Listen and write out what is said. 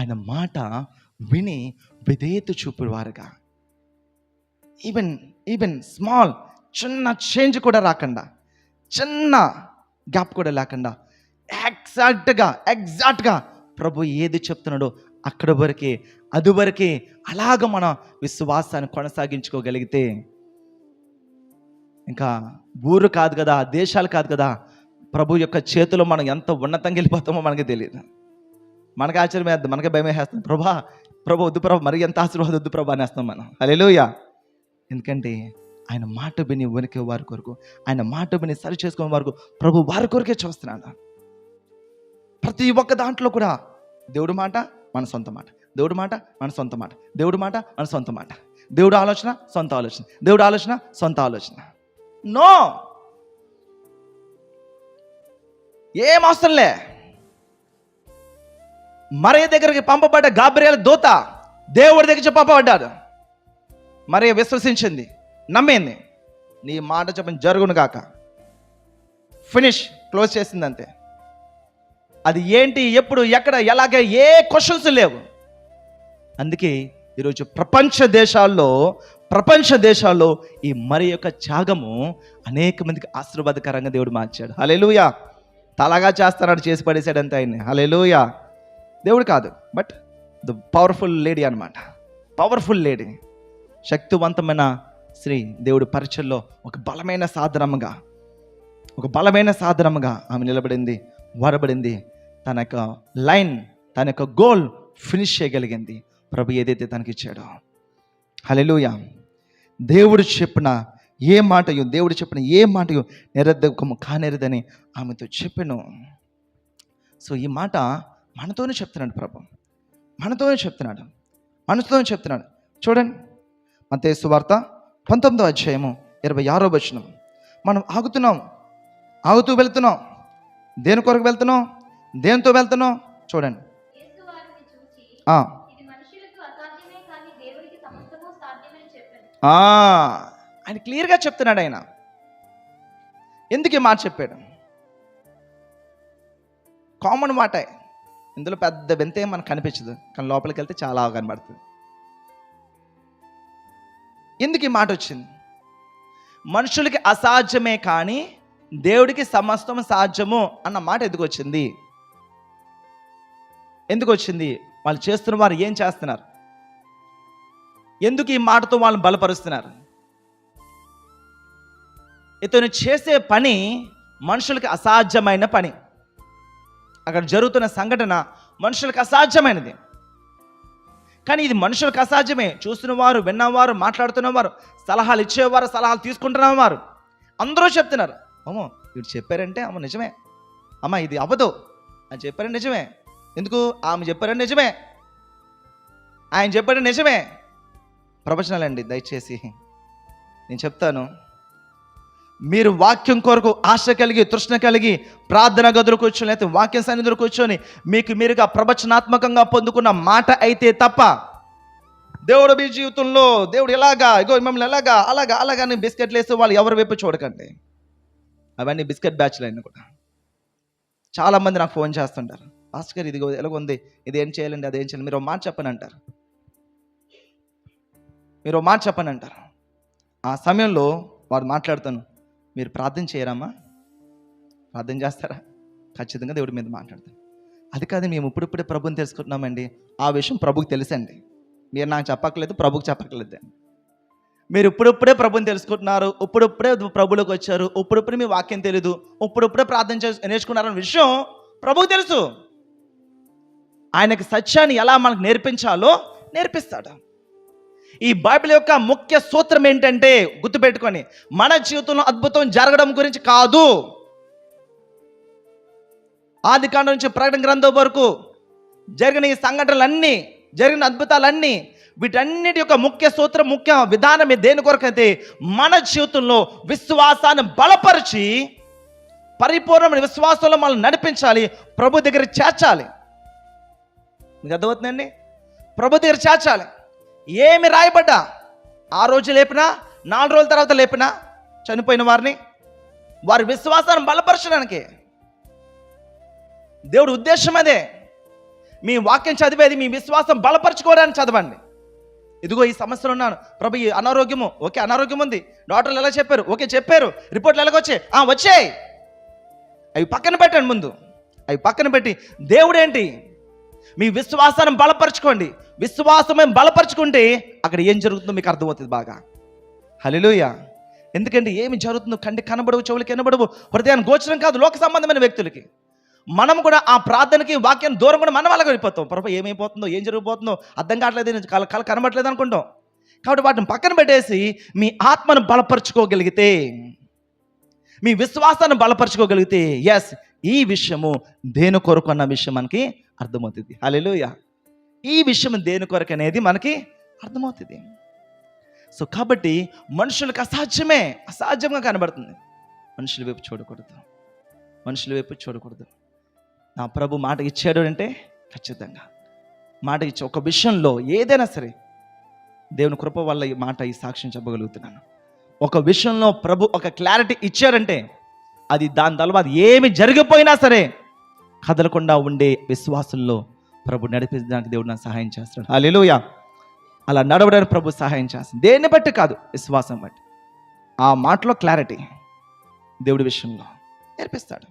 ఆయన మాట విని విధేయత చూపువారుగా, ఈవెన్ స్మాల్ చిన్న చేంజ్ కూడా రాకుండా, చిన్న గ్యాప్ కూడా లేకుండా ఎగ్జాక్ట్గా ప్రభు ఏది చెప్తున్నాడో అక్కడ వరకే, అది వరకే అలాగ మన విశ్వాసాన్ని కొనసాగించుకోగలిగితే ఇంకా ఊరు కాదు కదా, దేశాలు కాదు కదా, ప్రభు యొక్క చేతిలో మనం ఎంత ఉన్నతంగా వెళ్ళిపోతామో మనకి తెలియదు. మనకి ఆశ్చర్యం వేద్దాం, మనకే భయం వేస్తాం. ప్రభు వద్దు ప్రభు, మరి ఎంత ఆశీర్వాదం వద్దు ప్రభు అనేస్తాం మనం. హల్లెలూయా. ఎందుకంటే ఆయన మాట విని వణికే వారి కొరకు, ఆయన మాట విని సరి చేసుకునే వారికి ప్రభు వారి కొరకే చూస్తున్నాడు. ప్రతి ఒక్క దాంట్లో కూడా దేవుడి మాట మన సొంత మాట, దేవుడి మాట మన సొంత మాట, దేవుడి మాట మన సొంత మాట, దేవుడు ఆలోచన సొంత ఆలోచన, దేవుడు ఆలోచన సొంత ఆలోచన. నో, ఏం అవసరంలే. మరియ దగ్గరికి పంపబడ్డ గాబ్రియేలు దూత దేవుడి దగ్గర పంపబడ్డాడు. మరియ విశ్వసించింది, నమ్మింది. నీ మాట చెప్పని జరుగును గాక, ఫినిష్, క్లోజ్ చేసింది అంతే. అది ఏంటి, ఎప్పుడు, ఎక్కడ, ఎలాగ, ఏ క్వశ్చన్స్ లేవు. అందుకే ఈరోజు ప్రపంచ దేశాల్లో ఈ మరి యొక్క త్యాగము అనేక మందికి ఆశీర్వాదకరంగా దేవుడు మార్చాడు. హల్లెలూయా. తలగా చేస్తాడు, చేసి పడేసాడు అంతే ఆయన్ని. హల్లెలూయా. దేవుడు కాదు, బట్ ద పవర్ఫుల్ లేడీ అనమాట. పవర్ఫుల్ లేడీ, శక్తివంతమైన స్త్రీ దేవుడి పరిచయంలో ఒక బలమైన సాధనముగా ఆమె నిలబడింది, వాడబడింది. తన యొక్క లైన్, తన యొక్క గోల్ ఫినిష్ చేయగలిగింది ప్రభు ఏదైతే తనకి ఇచ్చాడో. హల్లెలూయా. దేవుడు చెప్పిన ఏ మాటయో నిరర్ధకము కానేరదని ఆమెతో చెప్పాను. సో ఈ మాట మనతోనే చెప్తున్నాడు ప్రభు, మనతోనే చెప్తున్నాడు. చూడండి, మత్తయి సువార్త 19వ అధ్యాయము 26వ వచనం. మనం ఆగుతూ వెళ్తున్నాం. దేని కొరకు వెళ్తున్నాం, దేనితో వెళ్తున్నాం చూడండి. ఆయన క్లియర్గా చెప్తున్నాడు. ఆయన ఎందుకు ఈ మాట చెప్పాడు? కామన్ మాట, ఇందులో పెద్ద వింతే మనకు కనిపించదు, కానీ లోపలికి వెళ్తే చాలా కనబడుతుంది. ఎందుకు ఈ మాట వచ్చింది? మనుషులకి అసాధ్యమే కానీ దేవుడికి సమస్తం సాధ్యము అన్న మాట ఎందుకు వచ్చింది? వాళ్ళు చేస్తున్న వారు ఏం చేస్తున్నారు? ఎందుకు ఈ మాటతో వాళ్ళని బలపరుస్తున్నారు? ఇతను చేసే పని మనుషులకి అసాధ్యమైన పని. అక్కడ జరుగుతున్న సంఘటన మనుషులకు అసాధ్యమైనది, కానీ ఇది మనుషులకు అసాధ్యమే. చూస్తున్నవారు, విన్నవారు, మాట్లాడుతున్నవారు, సలహాలు ఇచ్చేవారు, సలహాలు తీసుకుంటున్నవారు అందరూ చెప్తున్నారు, అమ్మో వీడు చెప్పారంటే అమ్మ నిజమే, అమ్మ ఇది అవ్వదు అని చెప్పారంటే నిజమే. ఎందుకు? ఆమె చెప్పారంటే నిజమే, ఆయన చెప్పారంటే నిజమే. ప్రవచనాలండి, దయచేసి నేను చెప్తాను. మీరు వాక్యం కొరకు ఆశ కలిగి, తృష్ణ కలిగి, ప్రార్థన గదులు కూర్చొని, లేకపోతే వాక్యం సన్నిధిలో కూర్చొని మీకు మీరుగా ప్రవచనాత్మకంగా పొందుకున్న మాట అయితే తప్ప, దేవుడు మీ జీవితంలో దేవుడు ఎలాగా, ఇగో మిమ్మల్ని అలాగా అని బిస్కెట్లు వేస్తే వాళ్ళు ఎవరి వైపు చూడకండి. అవన్నీ బిస్కెట్ బ్యాచ్లు అయినా కూడా. చాలామంది నాకు ఫోన్ చేస్తుంటారు, పాస్టర్ గారు ఇదిగో ఎలాగుంది, ఇది ఏం చేయాలండి, అదేం చేయాలి, మీరు ఒక మాట చెప్పని అంటారు. ఆ సమయంలో వాడు మాట్లాడతాను, మీరు ప్రార్థన చేయరామా? ప్రార్థన చేస్తారా? ఖచ్చితంగా దేవుడి మీద మాట్లాడతాను. అది కాదు, మేము ఇప్పుడిప్పుడే ప్రభుని తెలుసుకుంటున్నామండి. ఆ విషయం ప్రభుకి తెలుసండి, మీరు నాకు చెప్పక్కర్లేదు, ప్రభుకి చెప్పక్కర్లేదు. మీరు ఇప్పుడిప్పుడే ప్రభుని తెలుసుకుంటున్నారు, ఇప్పుడిప్పుడే ప్రభులోకి వచ్చారు, ఇప్పుడిప్పుడే మీ వాక్యం తెలీదు, ఇప్పుడిప్పుడే ప్రార్థన నేర్చుకున్నారన్న విషయం ప్రభుకి తెలుసు. ఆయనకి సత్యాన్ని ఎలా మనకు నేర్పించాలో నేర్పిస్తాడు. ఈ బైబిల్ యొక్క ముఖ్య సూత్రం ఏంటంటే, గుర్తుపెట్టుకొని, మన జీవితంలో అద్భుతం జరగడం గురించి కాదు. ఆదికాండం నుంచి ప్రకటన గ్రంథం వరకు జరిగిన ఈ సంఘటనలన్నీ, జరిగిన అద్భుతాలన్నీ, వీటన్నిటి యొక్క ముఖ్య సూత్రం, ముఖ్య విధానం దేని కొరకైతే మన జీవితంలో విశ్వాసాన్ని బలపరిచి పరిపూర్ణమైన విశ్వాసంలో మనల్ని నడిపించాలి, ప్రభు దగ్గర చేర్చాలి. మీకు అర్థమవుతుందండి? ప్రభు దగ్గర చేర్చాలి. ఏమి రాయబడ్డా, ఆ రోజు లేపినా, 4 రోజుల తర్వాత లేపినా చనిపోయిన వారిని, వారి విశ్వాసాన్ని బలపరచడానికి దేవుడి ఉద్దేశం అదే. మీ వాక్యం చదివేది మీ విశ్వాసం బలపరచుకోవడానికి చదవండి. ఇదిగో ఈ సమస్యలు ఉన్నాను ప్రభు, ఈ అనారోగ్యము, ఓకే అనారోగ్యం ఉంది, డాక్టర్లు ఎలా చెప్పారు, ఓకే చెప్పారు, రిపోర్ట్లు ఎలాగొచ్చాయి, వచ్చాయి, అవి పక్కన పెట్టండి. ముందు అవి పక్కన పెట్టి దేవుడేంటి, మీ విశ్వాసాన్ని బలపరచుకోండి. విశ్వాసమే బలపరచుకుంటే అక్కడ ఏం జరుగుతుందో మీకు అర్థమవుతుంది బాగా. హల్లెలూయా. ఎందుకంటే ఏమి జరుగుతుందో కంటికి కనబడవు, చెవులకి వినబడవు, హృదయాన్ని గోచరం కాదు లోక సంబంధమైన వ్యక్తులకి. మనం కూడా ఆ ప్రార్థనకి వాక్యం దూరం కూడా మనం అలాగ వెళ్ళిపోతాం. ప్రభు ఏమైపోతుందో, ఏం జరిగిపోతుందో అర్థం కావట్లేదు, కళ కనబడలేదు అనుకుంటాం. కాబట్టి వాటిని పక్కన పెట్టేసి మీ ఆత్మను బలపరచుకోగలిగితే, మీ విశ్వాసాన్ని బలపరచుకోగలిగితే, ఎస్ ఈ విషయము దేని కొరకు అన్న విషయం మనకి అర్థమవుతుంది. హల్లెలూయా. ఈ విషయం దేని కొరకు అనేది మనకి అర్థమవుతుంది. సో కాబట్టి మనుషులకు అసాధ్యంగా కనబడుతుంది. మనుషుల వైపు చూడకూడదు, మనుషుల వైపు చూడకూడదు. నా ప్రభు మాట ఇచ్చాడు అంటే ఖచ్చితంగా మాట ఇచ్చే ఒక విషయంలో ఏదైనా సరే దేవుని కృప వల్ల ఈ మాట ఈ సాక్ష్యం చెప్పగలుగుతున్నాను. ఒక విషయంలో ప్రభు ఒక క్లారిటీ ఇచ్చారంటే అది దాని తర్వాత ఏమి జరిగిపోయినా సరే కదలకుండా ఉండే విశ్వాసంలో ప్రభు నడిపించడానికి దేవుడు నాకు సహాయం చేస్తాడు. హల్లెలూయా. అలా నడవడానికి ప్రభు సహాయం చేస్తాడు. దేన్ని బట్టి కాదు, విశ్వాసం బట్టి. ఆ మాటలో క్లారిటీ దేవుడి విషయంలో నేర్పిస్తాడు.